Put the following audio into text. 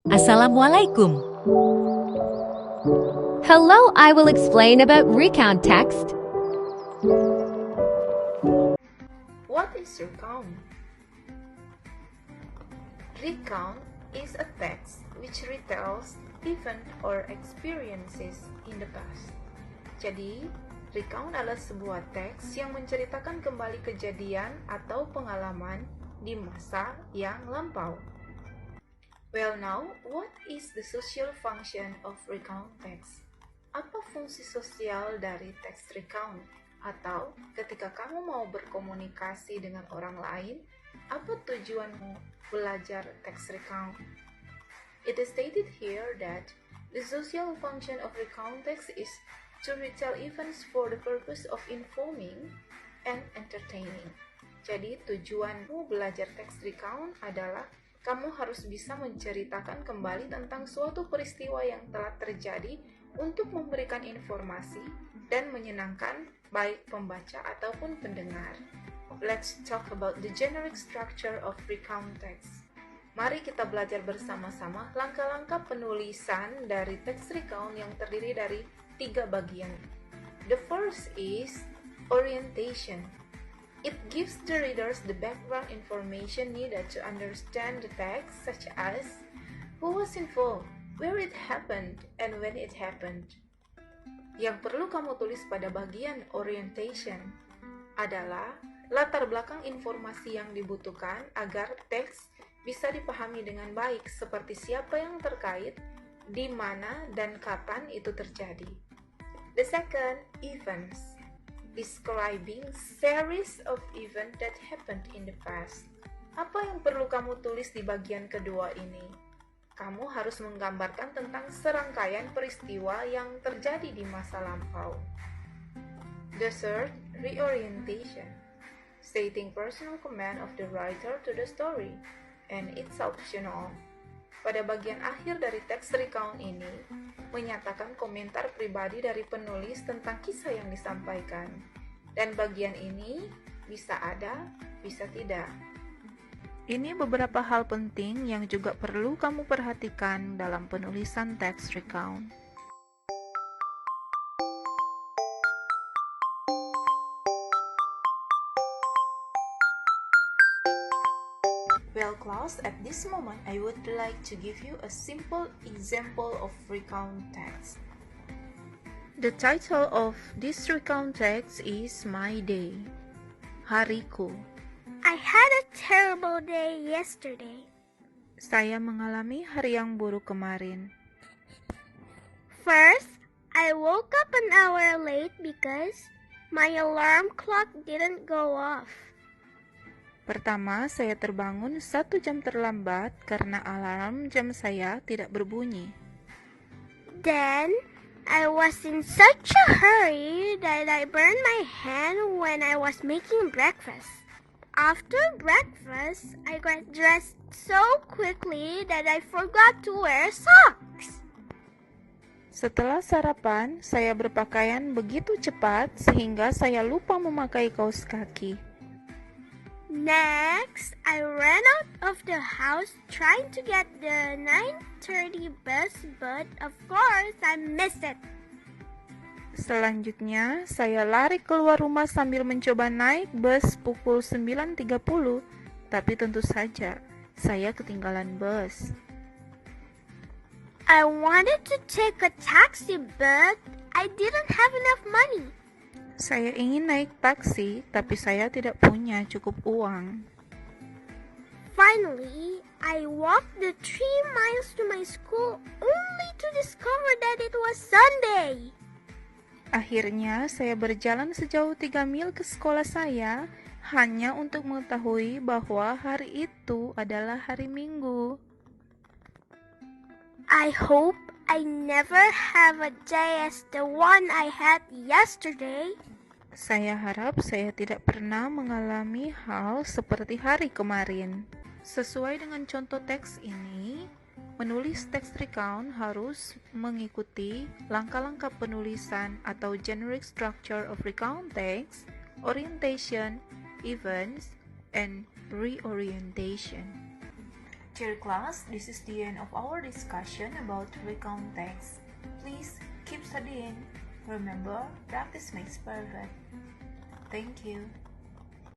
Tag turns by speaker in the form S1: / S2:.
S1: Assalamualaikum.
S2: Hello, I will explain about recount text.
S3: What is recount? Recount is a text which retells event or experiences in the past. Jadi, recount adalah sebuah teks yang menceritakan kembali kejadian atau pengalaman di masa yang lampau. Well now, what is the social function of recount text? Apa fungsi sosial dari teks recount? Atau ketika kamu mau berkomunikasi dengan orang lain, apa tujuanmu belajar teks recount? It is stated here that the social function of recount text is to retell events for the purpose of informing and entertaining. Jadi tujuanmu belajar teks recount adalah kamu harus bisa menceritakan kembali tentang suatu peristiwa yang telah terjadi untuk memberikan informasi dan menyenangkan baik pembaca ataupun pendengar. Let's talk about the generic structure of recount text. Mari kita belajar bersama-sama langkah-langkah penulisan dari teks recount yang terdiri dari 3 bagian. The first is orientation. It gives the readers the background information needed to understand the text, such as who was involved, where it happened, and when it happened. Yang perlu kamu tulis pada bagian orientation adalah latar belakang informasi yang dibutuhkan agar teks bisa dipahami dengan baik, seperti siapa yang terkait, di mana, dan kapan itu terjadi. The second, events. Describing series of events that happened in the past. Apa yang perlu kamu tulis di bagian kedua ini? Kamu harus menggambarkan tentang serangkaian peristiwa yang terjadi di masa lampau. The third, reorientation. Stating personal comment of the writer to the story, and it's optional. Pada bagian akhir dari teks recount ini, menyatakan komentar pribadi dari penulis tentang kisah yang disampaikan. Dan bagian ini bisa ada, bisa tidak. Ini beberapa hal penting yang juga perlu kamu perhatikan dalam penulisan teks recount. Well class, at this moment I would like to give you a simple example of recount text. The title of this recount text is My Day, Hariku.
S4: I had a terrible day yesterday.
S3: Saya mengalami hari yang buruk kemarin.
S4: First, I woke up an hour late because my alarm clock didn't go off.
S3: Pertama, saya terbangun 1 jam terlambat karena alarm jam saya tidak berbunyi.
S4: Then, I was in such a hurry that I burned my hand when I was making breakfast. After breakfast, I got dressed so quickly that I forgot to wear socks.
S3: Setelah sarapan, saya berpakaian begitu cepat sehingga saya lupa memakai kaos kaki.
S4: Next, I ran out of the house trying to get the 9:30 bus, but of course I missed it.
S3: Selanjutnya, saya lari keluar rumah sambil mencoba naik bus pukul 9.30, tapi tentu saja saya ketinggalan bus.
S4: I wanted to take a taxi, but I didn't have enough money.
S3: Saya ingin naik taksi, tapi saya tidak punya cukup uang.
S4: Finally, I walked the 3 miles to my school only to discover that it was Sunday.
S3: Akhirnya, saya berjalan sejauh 3 mil ke sekolah saya hanya untuk mengetahui bahwa hari itu adalah hari Minggu.
S4: I hope I never have a day as the one I had yesterday.
S3: Saya harap saya tidak pernah mengalami hal seperti hari kemarin. Sesuai dengan contoh teks ini, menulis teks recount harus mengikuti langkah-langkah penulisan atau generic structure of recount text, orientation, events, and reorientation. Dear class, this is the end of our discussion about recount text. Please keep studying. Remember, practice makes perfect. Thank you.